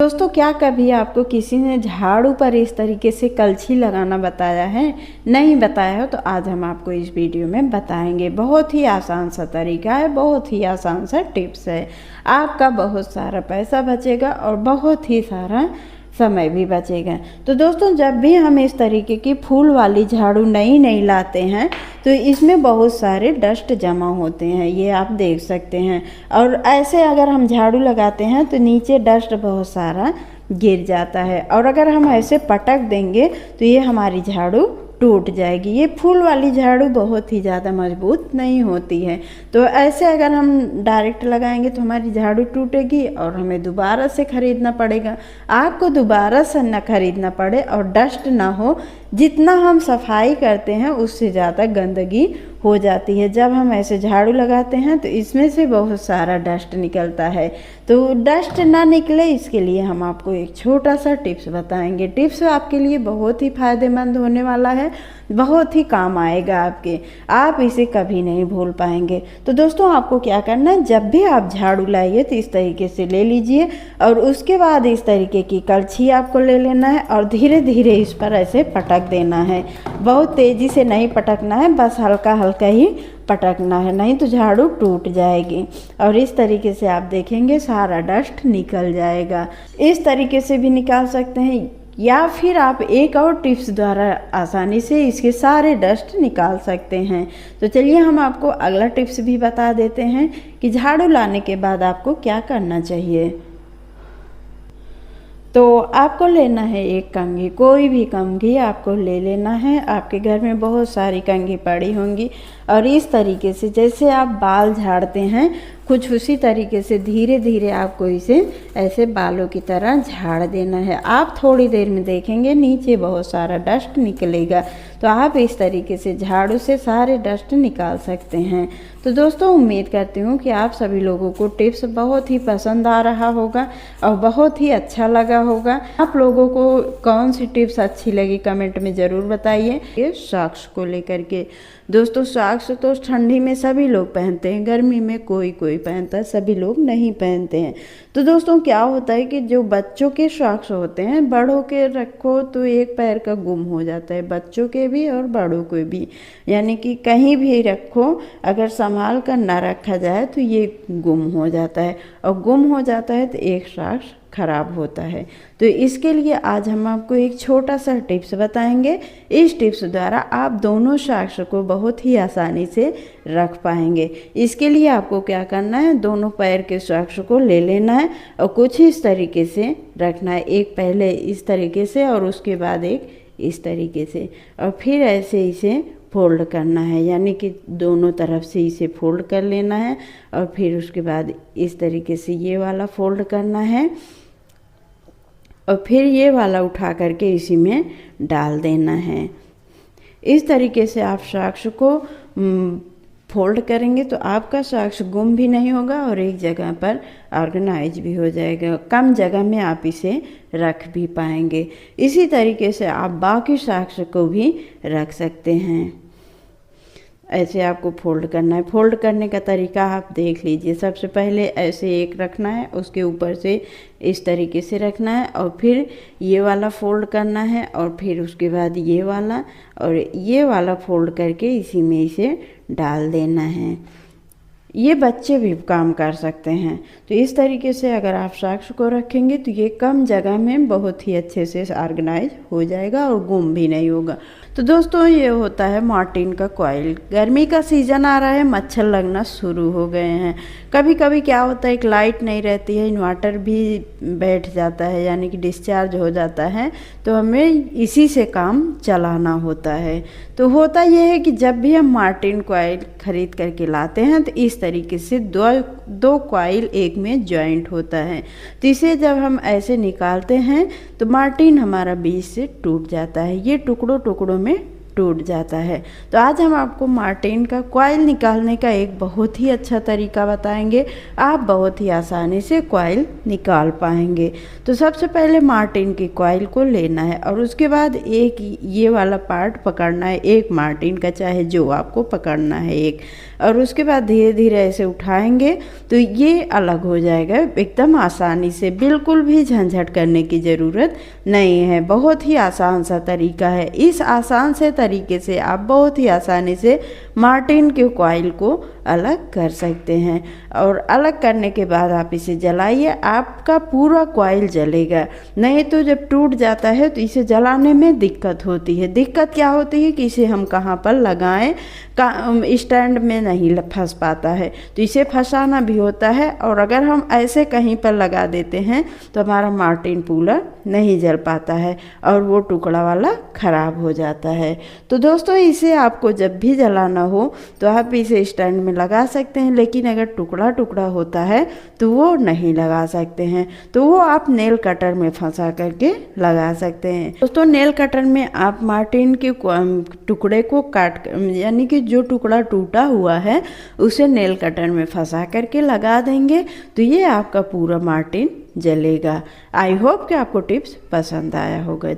दोस्तों, क्या कभी आपको किसी ने झाड़ू पर इस तरीके से कलछी लगाना बताया है? नहीं बताया हो तो आज हम आपको इस वीडियो में बताएंगे। बहुत ही आसान सा तरीका है, बहुत ही आसान सा टिप्स है। आपका बहुत सारा पैसा बचेगा और बहुत ही सारा समय भी बचेगा। तो दोस्तों, जब भी हम इस तरीके की फूल वाली झाड़ू नई लाते हैं तो इसमें बहुत सारे डस्ट जमा होते हैं, ये आप देख सकते हैं। और ऐसे अगर हम झाड़ू लगाते हैं तो नीचे डस्ट बहुत सारा गिर जाता है, और अगर हम ऐसे पटक देंगे तो ये हमारी झाड़ू टूट जाएगी। ये फूल वाली झाड़ू बहुत ही ज़्यादा मजबूत नहीं होती है, तो ऐसे अगर हम डायरेक्ट लगाएंगे तो हमारी झाड़ू टूटेगी और हमें दोबारा से ख़रीदना पड़ेगा। आपको दोबारा से ना ख़रीदना पड़े और डस्ट ना हो, जितना हम सफाई करते हैं उससे ज़्यादा गंदगी हो जाती है। जब हम ऐसे झाड़ू लगाते हैं तो इसमें से बहुत सारा डस्ट निकलता है, तो डस्ट ना निकले इसके लिए हम आपको एक छोटा सा टिप्स बताएंगे। टिप्स आपके लिए बहुत ही फ़ायदेमंद होने वाला है, बहुत ही काम आएगा आपके, आप इसे कभी नहीं भूल पाएंगे। तो दोस्तों, आपको क्या करना है, जब भी आप झाड़ू लाइए तो इस तरीके से ले लीजिए और उसके बाद इस तरीके की कलछी आपको ले लेना है और धीरे धीरे इस पर ऐसे पटक देना है। बहुत तेज़ी से नहीं पटकना है, बस हल्का हल्का ही पटकना है, नहीं तो झाड़ू टूट जाएगी। और इस तरीके से आप देखेंगे सारा डस्ट निकल जाएगा। इस तरीके से भी निकाल सकते हैं, या फिर आप एक और टिप्स द्वारा आसानी से इसके सारे डस्ट निकाल सकते हैं। तो चलिए हम आपको अगला टिप्स भी बता देते हैं कि झाड़ू लाने के बाद आपको क्या करना चाहिए। तो आपको लेना है एक कंघी, कोई भी कंघी आपको ले लेना है। आपके घर में बहुत सारी कंघी पड़ी होंगी और इस तरीके से जैसे आप बाल झाड़ते हैं कुछ उसी तरीके से धीरे धीरे आपको इसे ऐसे बालों की तरह झाड़ देना है। आप थोड़ी देर में देखेंगे नीचे बहुत सारा डस्ट निकलेगा, तो आप इस तरीके से झाड़ू से सारे डस्ट निकाल सकते हैं। तो दोस्तों, उम्मीद करती हूँ कि आप सभी लोगों को टिप्स बहुत ही पसंद आ रहा होगा और बहुत ही अच्छा लगा होगा। आप लोगों को कौन सी टिप्स अच्छी लगी कमेंट में ज़रूर बताइए। ये सॉक्स को लेकर के दोस्तों, सॉक्स तो ठंडी में सभी लोग पहनते हैं, गर्मी में कोई कोई पहनता है, सभी लोग नहीं पहनते हैं। तो दोस्तों, क्या होता है कि जो बच्चों के सॉक्स होते हैं, बड़ों के रखो तो एक पैर का गुम हो जाता है, बच्चों के भी और बड़ों के भी, यानी कि कहीं भी रखो अगर संभाल कर ना रखा जाए तो ये गुम हो जाता है, और गुम हो जाता है तो एक सॉक्स खराब होता है। तो इसके लिए आज हम आपको एक छोटा सा टिप्स बताएंगे। इस टिप्स द्वारा आप दोनों सॉक्स को बहुत ही आसानी से रख पाएंगे। इसके लिए आपको क्या करना है, दोनों पैर के सॉक्स को ले लेना है और कुछ इस तरीके से रखना है, एक पहले इस तरीके से और उसके बाद एक इस तरीके से, और फिर ऐसे इसे फोल्ड करना है, यानी कि दोनों तरफ से इसे फोल्ड कर लेना है और फिर उसके बाद इस तरीके से ये वाला फोल्ड करना है और फिर ये वाला उठा करके इसी में डाल देना है। इस तरीके से आप सॉक्स को फोल्ड करेंगे तो आपका सॉक्स गुम भी नहीं होगा और एक जगह पर ऑर्गेनाइज भी हो जाएगा, कम जगह में आप इसे रख भी पाएंगे। इसी तरीके से आप बाकी सॉक्स को भी रख सकते हैं। ऐसे आपको फोल्ड करना है। फोल्ड करने का तरीका आप देख लीजिए। सबसे पहले ऐसे एक रखना है, उसके ऊपर से इस तरीके से रखना है और फिर ये वाला फोल्ड करना है और फिर उसके बाद ये वाला और ये वाला फोल्ड करके इसी में इसे डाल देना है। ये बच्चे भी काम कर सकते हैं। तो इस तरीके से अगर आप सॉक्स को रखेंगे तो ये कम जगह में बहुत ही अच्छे से ऑर्गेनाइज हो जाएगा और गुम भी नहीं होगा। तो दोस्तों, ये होता है मॉर्टिन का कॉइल। गर्मी का सीज़न आ रहा है, मच्छर लगना शुरू हो गए हैं। कभी कभी क्या होता है, एक लाइट नहीं रहती है, इन्वर्टर भी बैठ जाता है, यानी कि डिस्चार्ज हो जाता है, तो हमें इसी से काम चलाना होता है। तो होता यह है कि जब भी हम मॉर्टिन कॉइल खरीद करके लाते हैं तो इस तरीके से दो कॉइल एक में जॉइंट होता है। तो इसे जब हम ऐसे निकालते हैं तो मॉर्टिन हमारा बीच से टूट जाता है, ये टुकड़ों टुकड़ों में टूट जाता है। तो आज हम आपको मॉर्टिन का कॉइल निकालने का एक बहुत ही अच्छा तरीका बताएंगे। आप बहुत ही आसानी से कॉइल निकाल पाएंगे। तो सबसे पहले मॉर्टिन की कॉइल को लेना है और उसके बाद एक ये वाला पार्ट पकड़ना है, एक मॉर्टिन का चाहे जो आपको पकड़ना है एक, और उसके बाद धीरे धीरे ऐसे उठाएंगे तो ये अलग हो जाएगा एकदम आसानी से। बिल्कुल भी झंझट करने की ज़रूरत नहीं है, बहुत ही आसान सा तरीका है। इस आसान से तरीके से आप बहुत ही आसानी से मार्टिन के कॉइल को अलग कर सकते हैं। और अलग करने के बाद आप इसे जलाइए, आपका पूरा कॉइल जलेगा। नहीं तो जब टूट जाता है तो इसे जलाने में दिक्कत होती है। दिक्कत क्या होती है कि इसे हम कहाँ पर लगाएं, स्टैंड में नहीं फंस पाता है, तो इसे फंसाना भी होता है। और अगर हम ऐसे कहीं पर लगा देते हैं तो हमारा मार्टिन पूरा नहीं जल पाता है और वो टुकड़ा वाला ख़राब हो जाता है। तो दोस्तों इसे आपको जब भी जलाना हो तो आप इसे स्टैंड में लगा सकते हैं, लेकिन अगर टुकड़ा टुकड़ा होता है तो वो नहीं लगा सकते हैं, तो वो आप नेल कटर में फंसा करके लगा सकते हैं। दोस्तों नेल कटर में आप मार्टिन के टुकड़े को काट यानी कि जो टुकड़ा टूटा हुआ है उसे नेल कटर में फंसा करके लगा देंगे तो ये आपका पूरा मार्टिन जलेगा। आई होप कि आपको टिप्स पसंद आया होगा।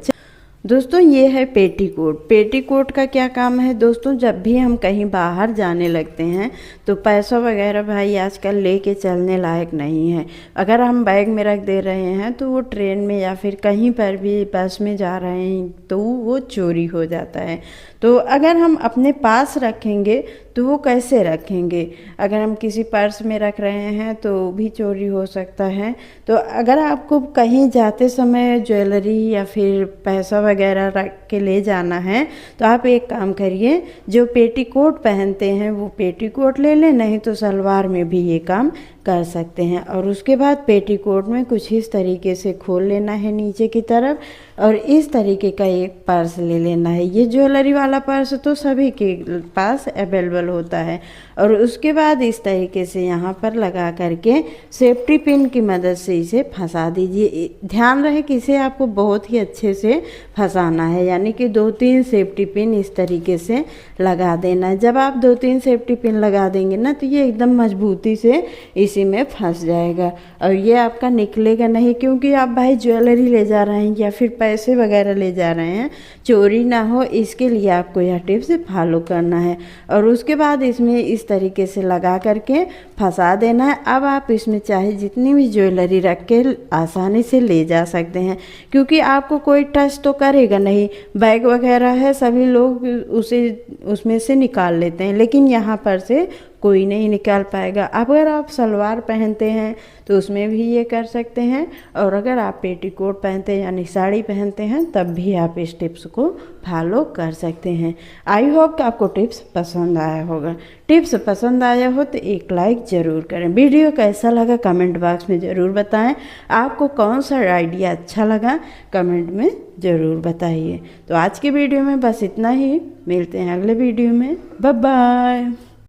दोस्तों ये है पेटीकोट। पेटीकोट का क्या काम है दोस्तों, जब भी हम कहीं बाहर जाने लगते हैं तो पैसा वगैरह भाई आजकल लेके चलने लायक नहीं है। अगर हम बैग में रख दे रहे हैं तो वो ट्रेन में या फिर कहीं पर भी बस में जा रहे हैं तो वो चोरी हो जाता है। तो अगर हम अपने पास रखेंगे तो वो कैसे रखेंगे, अगर हम किसी पर्स में रख रहे हैं तो भी चोरी हो सकता है। तो अगर आपको कहीं जाते समय ज्वेलरी या फिर पैसा वगैरह रख के ले जाना है तो आप एक काम करिए, जो पेटीकोट पहनते हैं वो पेटीकोट ले लें, नहीं तो सलवार में भी ये काम कर सकते हैं। और उसके बाद पेटीकोट में कुछ इस तरीके से खोल लेना है नीचे की तरफ और इस तरीके का एक पर्स ले लेना है। ये ज्वेलरी वाला पर्स तो सभी के पास अवेलेबल होता है। और उसके बाद इस तरीके से यहाँ पर लगा करके सेफ्टी पिन की मदद से इसे फंसा दीजिए। ध्यान रहे कि इसे आपको बहुत ही अच्छे से फंसाना है, यानी कि 2-3 सेफ्टी पिन इस तरीके से लगा देना है। जब आप 2-3 सेफ्टी पिन लगा देंगे ना तो ये एकदम मजबूती से इसी में फंस जाएगा और ये आपका निकलेगा नहीं, क्योंकि आप भाई ज्वेलरी ले जा रहे हैं या फिर पैसे वगैरह ले जा रहे हैं, चोरी ना हो इसके लिए आपको यह टिप्स फॉलो करना है। और उसके बाद इसमें इस तरीके से लगा करके फंसा देना है। अब आप इसमें चाहे जितनी भी ज्वेलरी रख के आसानी से ले जा सकते हैं, क्योंकि आपको कोई टच तो करेगा नहीं। बैग वगैरह है सभी लोग उसे उसमें से निकाल लेते हैं, लेकिन यहाँ पर से कोई नहीं निकाल पाएगा। अगर आप सलवार पहनते हैं तो उसमें भी ये कर सकते हैं, और अगर आप पेटीकोट पहनते हैं यानी साड़ी पहनते हैं तब भी आप इस टिप्स को फॉलो कर सकते हैं। आई होप कि आपको टिप्स पसंद आया होगा। टिप्स पसंद आया हो तो एक लाइक ज़रूर करें। वीडियो कैसा लगा कमेंट बॉक्स में ज़रूर बताएं। आपको कौन सा आइडिया अच्छा लगा कमेंट में ज़रूर बताइए। तो आज की वीडियो में बस इतना ही, मिलते हैं अगले वीडियो में। Bye bye.